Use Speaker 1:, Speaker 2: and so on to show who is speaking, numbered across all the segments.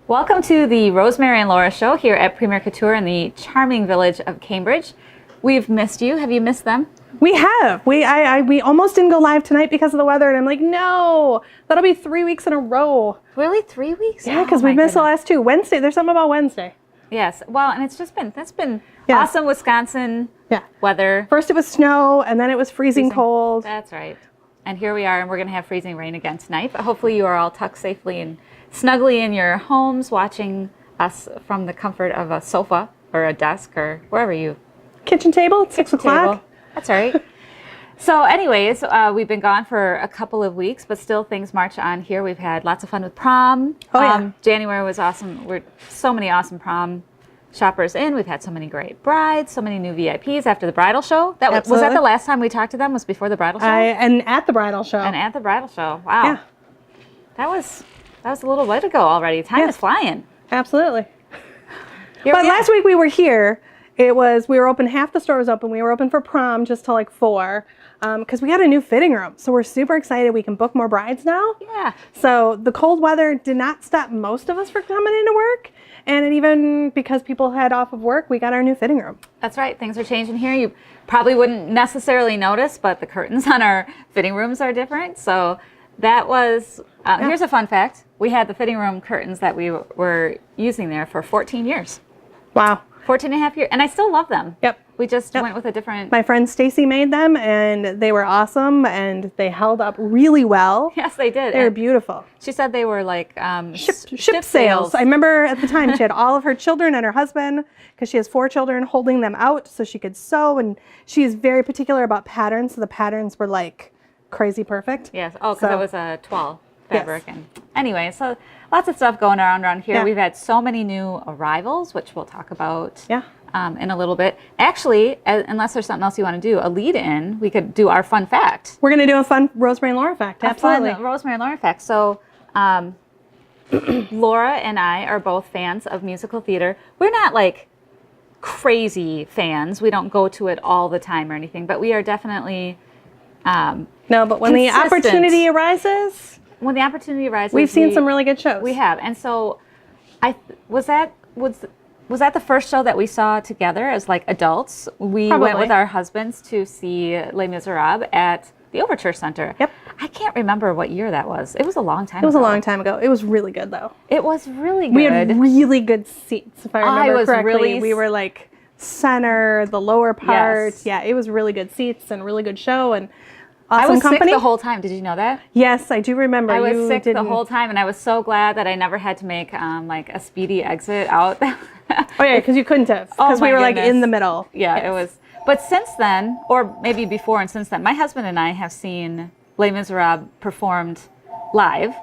Speaker 1: Welcome to the Rosemary and Laura show here at Premier Couture in the charming village of Cambridge. We've missed you. Have you missed them?
Speaker 2: We have. We almost didn't go live tonight because of the weather, and I'm like, no, that'll be 3 weeks in a row.
Speaker 1: Really? 3 weeks?
Speaker 2: Yeah, because we missed the last two. Wednesday, there's something about Wednesday.
Speaker 1: Yes. Well, and that's been awesome Wisconsin weather.
Speaker 2: First it was snow, and then it was freezing cold.
Speaker 1: That's right. And here we are, and we're going to have freezing rain again tonight. But hopefully you are all tucked safely and snugly in your homes, watching us from the comfort of a sofa or a desk or wherever you.
Speaker 2: Kitchen table at 6 o'clock.
Speaker 1: That's all right. So anyways, we've been gone for a couple of weeks, but still things march on here. We've had lots of fun with prom. January was awesome. We're so many awesome prom shoppers in. We've had so many great brides, so many new VIPs after the bridal show. Was that the last time we talked to them? Was before the bridal show?
Speaker 2: And at the bridal show.
Speaker 1: And at the bridal show. Wow. Yeah. That was a little way to go already. Time is flying.
Speaker 2: Absolutely. But last week we were here. We were open, half the store was open. We were open for prom just till like 4 because we got a new fitting room. So we're super excited. We can book more brides now.
Speaker 1: Yeah.
Speaker 2: So the cold weather did not stop most of us from coming into work. And even because people had off of work, we got our new fitting room.
Speaker 1: That's right. Things are changing here. You probably wouldn't necessarily notice, but the curtains on our fitting rooms are different. So that was, here's a fun fact. We had the fitting room curtains that we were using there for 14 years.
Speaker 2: Wow.
Speaker 1: 14 and a half years. And I still love them.
Speaker 2: Yep.
Speaker 1: We just went with a different.
Speaker 2: My friend Stacy made them, and they were awesome, and they held up really well.
Speaker 1: Yes, they did.
Speaker 2: They were beautiful.
Speaker 1: She said they were like
Speaker 2: ship sails. I remember at the time she had all of her children and her husband, because she has 4 children, holding them out so she could sew, and she is very particular about patterns, so the patterns were like crazy perfect.
Speaker 1: Yes. Oh, because it was a toile fabric. Yes. And anyway, so lots of stuff going around here. Yeah. We've had so many new arrivals, which we'll talk about in a little bit. Actually, unless there's something else you want to do, a lead-in, we could do our fun fact.
Speaker 2: We're going to do a fun Rosemary and Laura fact. Absolutely.
Speaker 1: A fun Rosemary and Laura fact. So Laura and I are both fans of musical theater. We're not like crazy fans. We don't go to it all the time or anything, but we are definitely
Speaker 2: no, but when the opportunity arises...
Speaker 1: When the opportunity arises,
Speaker 2: we've seen some really good shows.
Speaker 1: We have, and so was that the first show that we saw together as like adults? We went with our husbands to see Les Miserables at the Overture Center.
Speaker 2: Yep.
Speaker 1: I can't remember what year that was. It was a long time ago.
Speaker 2: It was a long time ago. It was really good though.
Speaker 1: It was really good.
Speaker 2: We had really good seats, if I remember correctly. We were like center, the lower part. Yes. Yeah, it was really good seats and really good show and awesome
Speaker 1: I was
Speaker 2: company.
Speaker 1: Sick the whole time. Did you know that?
Speaker 2: Yes, I do remember.
Speaker 1: I was sick the whole time, and I was so glad that I never had to make like a speedy exit out.
Speaker 2: Oh yeah, because you couldn't have. Because we were like in the middle.
Speaker 1: Yeah, it was. But since then, or maybe before and since then, my husband and I have seen Les Miserables performed live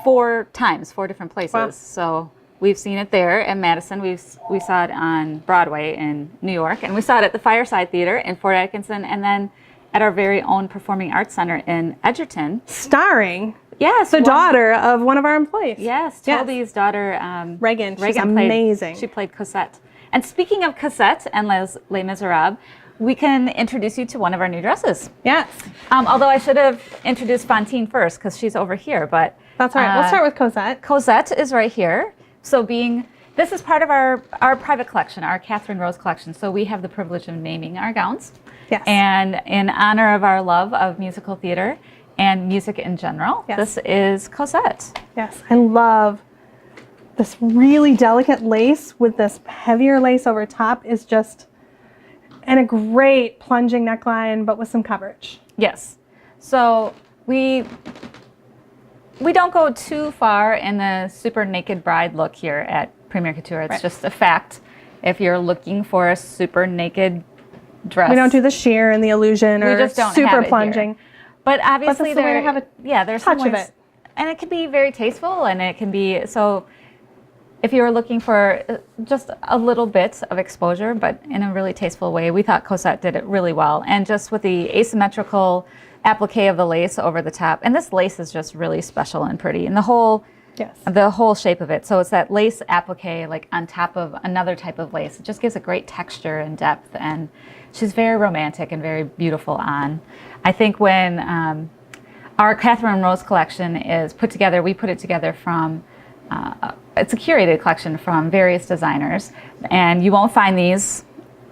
Speaker 1: 4 times, 4 different places. Wow. So we've seen it there in Madison. We saw it on Broadway in New York, and we saw it at the Fireside Theater in Fort Atkinson, and then at our very own Performing Arts Center in Edgerton.
Speaker 2: Starring the daughter of one of our employees.
Speaker 1: Yes, Toby's daughter,
Speaker 2: Reagan. She's amazing.
Speaker 1: She played Cosette. And speaking of Cosette and Les Miserables, we can introduce you to one of our new dresses.
Speaker 2: Yes.
Speaker 1: Although I should have introduced Fantine first because she's over here. But
Speaker 2: that's all right. We'll start with Cosette.
Speaker 1: Cosette is right here. So this is part of our private collection, our Catherine Rose collection. So we have the privilege of naming our gowns.
Speaker 2: Yes.
Speaker 1: And in honor of our love of musical theater and music in general, this is Cosette.
Speaker 2: Yes, I love this really delicate lace with this heavier lace over top is just, and a great plunging neckline, but with some coverage.
Speaker 1: Yes. So we don't go too far in the super naked bride look here at Premier Couture. It's just a fact. If you're looking for a super naked dress.
Speaker 2: We don't do the sheer and the illusion or super plunging.
Speaker 1: But obviously
Speaker 2: there's touch of it.
Speaker 1: And it can be very tasteful, and it can be, so if you were looking for just a little bit of exposure, but in a really tasteful way, we thought Cosette did it really well. And just with the asymmetrical applique of the lace over the top. And this lace is just really special and pretty. And the whole shape of it. So it's that lace applique like on top of another type of lace. It just gives a great texture and depth, and she's very romantic and very beautiful on. I think when our Catherine Rose collection is put together, we put it together from it's a curated collection from various designers, and you won't find these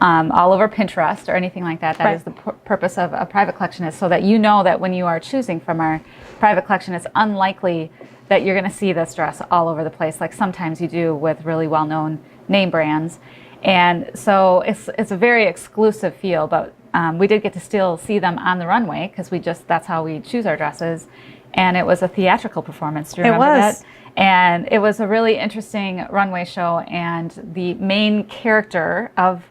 Speaker 1: all over Pinterest or anything like that. That is the purpose of a private collection, is so that you know that when you are choosing from our private collection, it's unlikely that you're going to see this dress all over the place, like sometimes you do with really well-known name brands. And so it's a very exclusive feel, but we did get to still see them on the runway because that's how we choose our dresses. And it was a theatrical performance. Do you remember that? And it was a really interesting runway show, and the main character of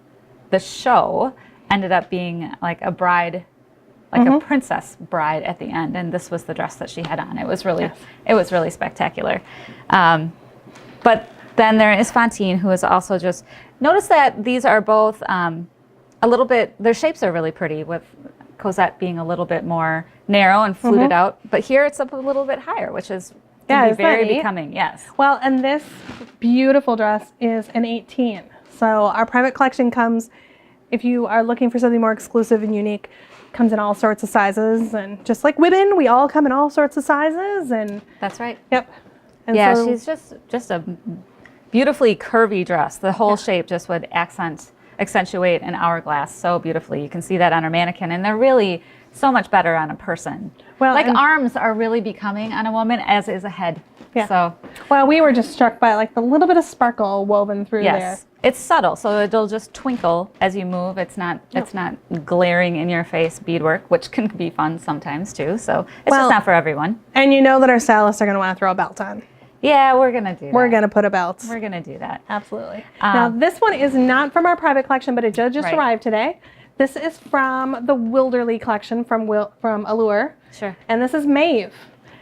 Speaker 1: the show ended up being like a bride, like a princess bride at the end, and this was the dress that she had on. It was really spectacular. But then there is Fantine, who is also just, notice that these are both a little bit, their shapes are really pretty, with Cosette being a little bit more narrow and fluted out, but here it's up a little bit higher, which is very becoming. Yes.
Speaker 2: Well, and this beautiful dress is an 18. So our private collection comes, if you are looking for something more exclusive and unique, comes in all sorts of sizes, and just like women, we all come in all sorts of sizes. And
Speaker 1: that's right.
Speaker 2: Yep. And
Speaker 1: yeah, so, she's just a beautifully curvy dress. The whole shape just would accentuate an hourglass so beautifully. You can see that on her mannequin, and they're really so much better on a person. Well, like arms are really becoming on a woman, as is a head. Yeah. So,
Speaker 2: well, we were just struck by like the little bit of sparkle woven through there.
Speaker 1: Yes, it's subtle, so it'll just twinkle as you move. It's not glaring in your face beadwork, which can be fun sometimes too. So it's just not for everyone. And
Speaker 2: you know that our stylists are going to want to throw a belt on.
Speaker 1: Yeah, we're going to do that.
Speaker 2: We're going to put a belt.
Speaker 1: We're going to do that.
Speaker 2: Absolutely. Now, this one is not from our private collection, but it did just arrive today. This is from the Wilderly collection from Allure.
Speaker 1: Sure.
Speaker 2: And this is Maeve.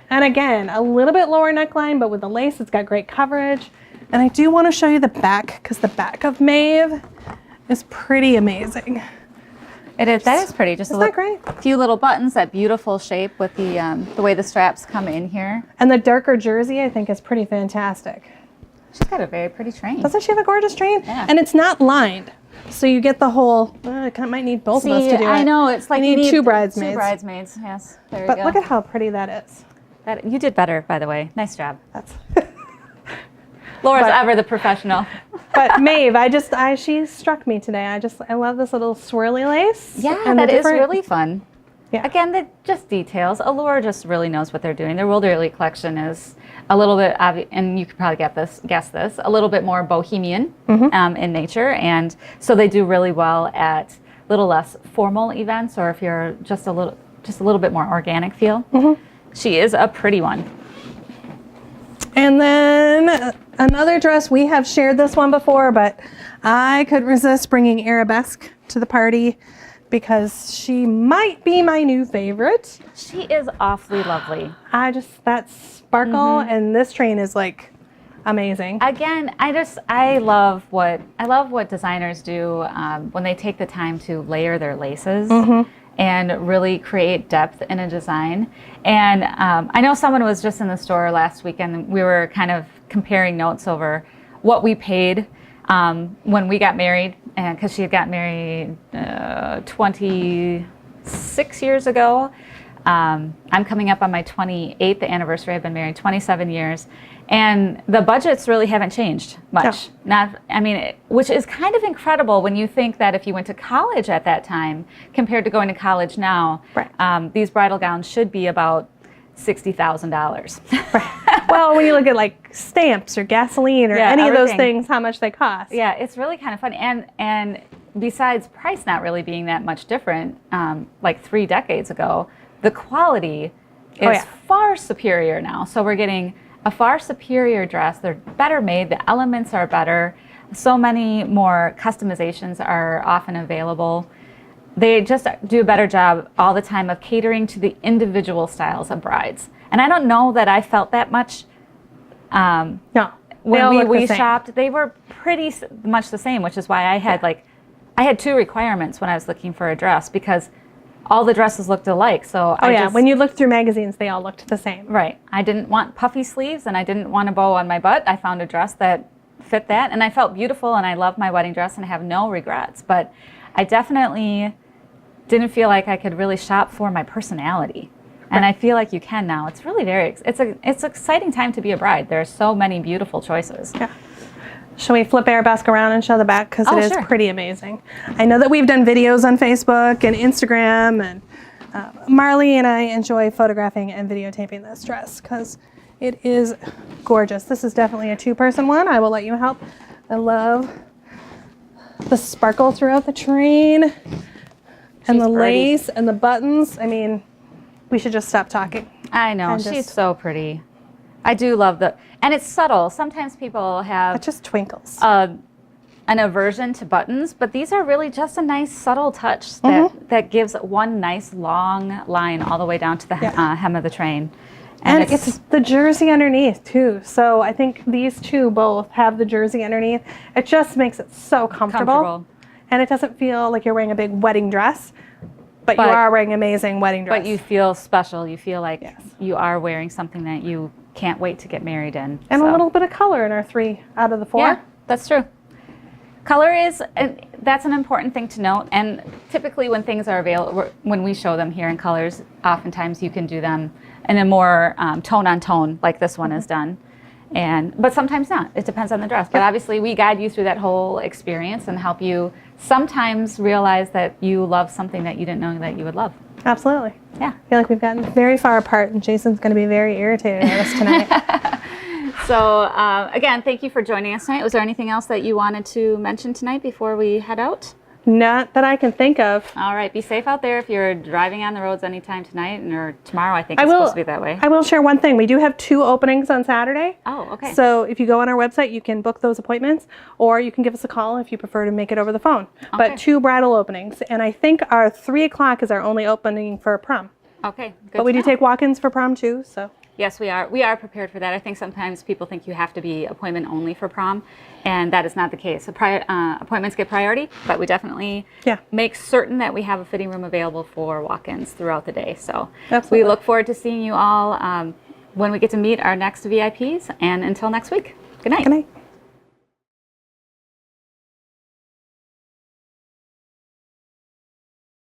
Speaker 2: And again, a little bit lower neckline, but with the lace, it's got great coverage. And I do want to show you the back, because the back of Maeve is pretty amazing.
Speaker 1: It is. That is pretty. Just a few little buttons, that beautiful shape with the way the straps come in here.
Speaker 2: And the darker jersey, I think, is pretty fantastic.
Speaker 1: She's got a very pretty train.
Speaker 2: Doesn't she have a gorgeous train?
Speaker 1: Yeah.
Speaker 2: And it's not lined. So you get the whole, might need both of us to do it.
Speaker 1: I know, it's like
Speaker 2: you need two bridesmaids.
Speaker 1: Two bridesmaids, yes. There you
Speaker 2: go.
Speaker 1: But
Speaker 2: look at how pretty that is.
Speaker 1: You did better, by the way. Nice job. Laura's ever the professional.
Speaker 2: But Maeve, she struck me today. I love this little swirly lace.
Speaker 1: Yeah, and that is really fun. Yeah. Again, just details. Allure just really knows what they're doing. Their Wilderly collection is a little bit, and you could probably guess this, a little bit more bohemian in nature, and so they do really well at little less formal events, or if you're just a little bit more organic feel. She is a pretty one.
Speaker 2: And then another dress, we have shared this one before, but I could resist bringing Arabesque to the party because she might be my new favorite.
Speaker 1: She is awfully lovely.
Speaker 2: That sparkle, and this train is like amazing.
Speaker 1: Again, I love what designers do when they take the time to layer their laces. And really create depth in a design. And I know someone was just in the store last week, and we were kind of comparing notes over what we paid when we got married, and because she had got married 26 years ago. I'm coming up on my 28th anniversary. I've been married 27 years. And the budgets really haven't changed much. No. Which is kind of incredible when you think that if you went to college at that time compared to going to college now, these bridal gowns should be about $60,000.
Speaker 2: Well, when you look at like stamps or gasoline or any of those things, how much they cost.
Speaker 1: Yeah, it's really kind of fun. And besides price not really being that much different, like 3 decades ago, the quality is far superior now. So we're getting a far superior dress. They're better made. The elements are better. So many more customizations are often available. They just do a better job all the time of catering to the individual styles of brides. And I don't know that I felt that much.
Speaker 2: No.
Speaker 1: When we shopped, they were pretty much the same, which is why I had I had 2 requirements when I was looking for a dress, because all the dresses looked alike. So
Speaker 2: when you looked through magazines, they all looked the same.
Speaker 1: Right. I didn't want puffy sleeves, and I didn't want a bow on my butt. I found a dress that fit that, and I felt beautiful, and I love my wedding dress, and I have no regrets. But I definitely didn't feel like I could really shop for my personality. And I feel like you can now. It's really it's an exciting time to be a bride. There are so many beautiful choices.
Speaker 2: Yeah. Shall we flip Arabesque around and show the back? Because it is
Speaker 1: sure.
Speaker 2: pretty amazing. I know that we've done videos on Facebook and Instagram, and Marley and I enjoy photographing and videotaping this dress because it is gorgeous. This is definitely a two-person one. I will let you help. I love the sparkle throughout the train and the lace and the buttons. I mean, we should just stop talking.
Speaker 1: I know. She's so pretty. I do love and it's subtle. Sometimes people have
Speaker 2: It just twinkles.
Speaker 1: an aversion to buttons, but these are really just a nice subtle touch that gives one nice long line all the way down to the hem of the train.
Speaker 2: And it's the jersey underneath too. So I think these two both have the jersey underneath. It just makes it so comfortable. And it doesn't feel like you're wearing a big wedding dress, but you are wearing an amazing wedding dress.
Speaker 1: But you feel special. You feel like you are wearing something that you can't wait to get married in.
Speaker 2: And a little bit of color in our 3 out of the 4.
Speaker 1: Yeah, that's true. Color that's an important thing to note. And typically when things are available, when we show them here in colors, oftentimes you can do them in a more tone on tone like this one is done. But sometimes not. It depends on the dress. But obviously we guide you through that whole experience and help you sometimes realize that you love something that you didn't know that you would love.
Speaker 2: Absolutely.
Speaker 1: Yeah.
Speaker 2: I feel like we've gotten very far apart and Jason's going to be very irritated at us tonight.
Speaker 1: So again, thank you for joining us tonight. Was there anything else that you wanted to mention tonight before we head out?
Speaker 2: Not that I can think of.
Speaker 1: All right. Be safe out there if you're driving on the roads anytime tonight or tomorrow. I think it's supposed to be that way.
Speaker 2: I will share one thing. We do have 2 openings on Saturday.
Speaker 1: Oh, okay.
Speaker 2: So if you go on our website, you can book those appointments, or you can give us a call if you prefer to make it over the phone.
Speaker 1: Okay.
Speaker 2: But 2 bridal openings. And I think our 3 o'clock is our only opening for prom.
Speaker 1: Okay. Good
Speaker 2: But we do take walk-ins for prom too, so.
Speaker 1: Yes, we are. We are prepared for that. I think sometimes people think you have to be appointment only for prom, and that is not the case. Appointments get priority, but we definitely make certain that we have a fitting room available for walk-ins throughout the day. So we look forward to seeing you all when we get to meet our next VIPs, and until next week, good night.
Speaker 2: Good night.